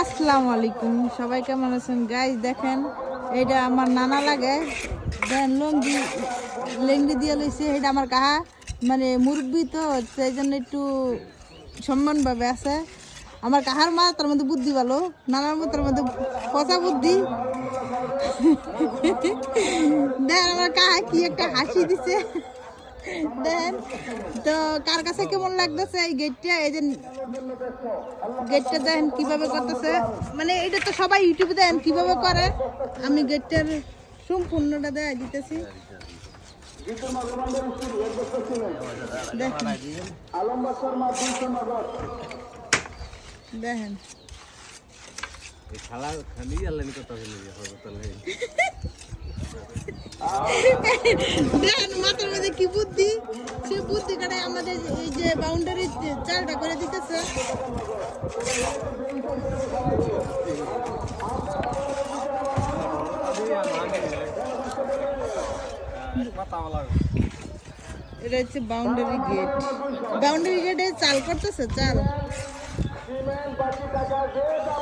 আসসালামু আলাইকুম, সবাই কেমন আছেন গাইস? দেখেন এটা আমার নানা লাগে, দেন লঙ্গি লেঙ্গি দিয়ে লইছে। এটা আমার কাহা মানে মুরব্বি, তো সেই জন্য একটু সম্মানভাবে আছে। আমার কাহার মা তার মধ্যে বুদ্ধি ভালো, নানার মতো তার মধ্যে পচা বুদ্ধি। দেন আমার কাহা কি একটা হাসি দিছে। দেন তো কার কাছে কেমন লাগতেছে এই গেটটা? এই যে গেটটা দেখেন কিভাবে করতেছে, মানে এটা তো সবাই ইউটিউবে দেখেন কিভাবে করে। আমি গেটটার সম্পূর্ণটা দেখা দিতেছি। দেখেন দেখেন দেখেন মাথার মধ্যে কি বুদ্ধি, সে বুদ্ধি কাটে আমাদের এই যে বাউন্ডারি চালটা করে দিতেছে। এটা হচ্ছে বাউন্ডারি গেট। বাউন্ডারি গেটে চাল করতেছে, চাল।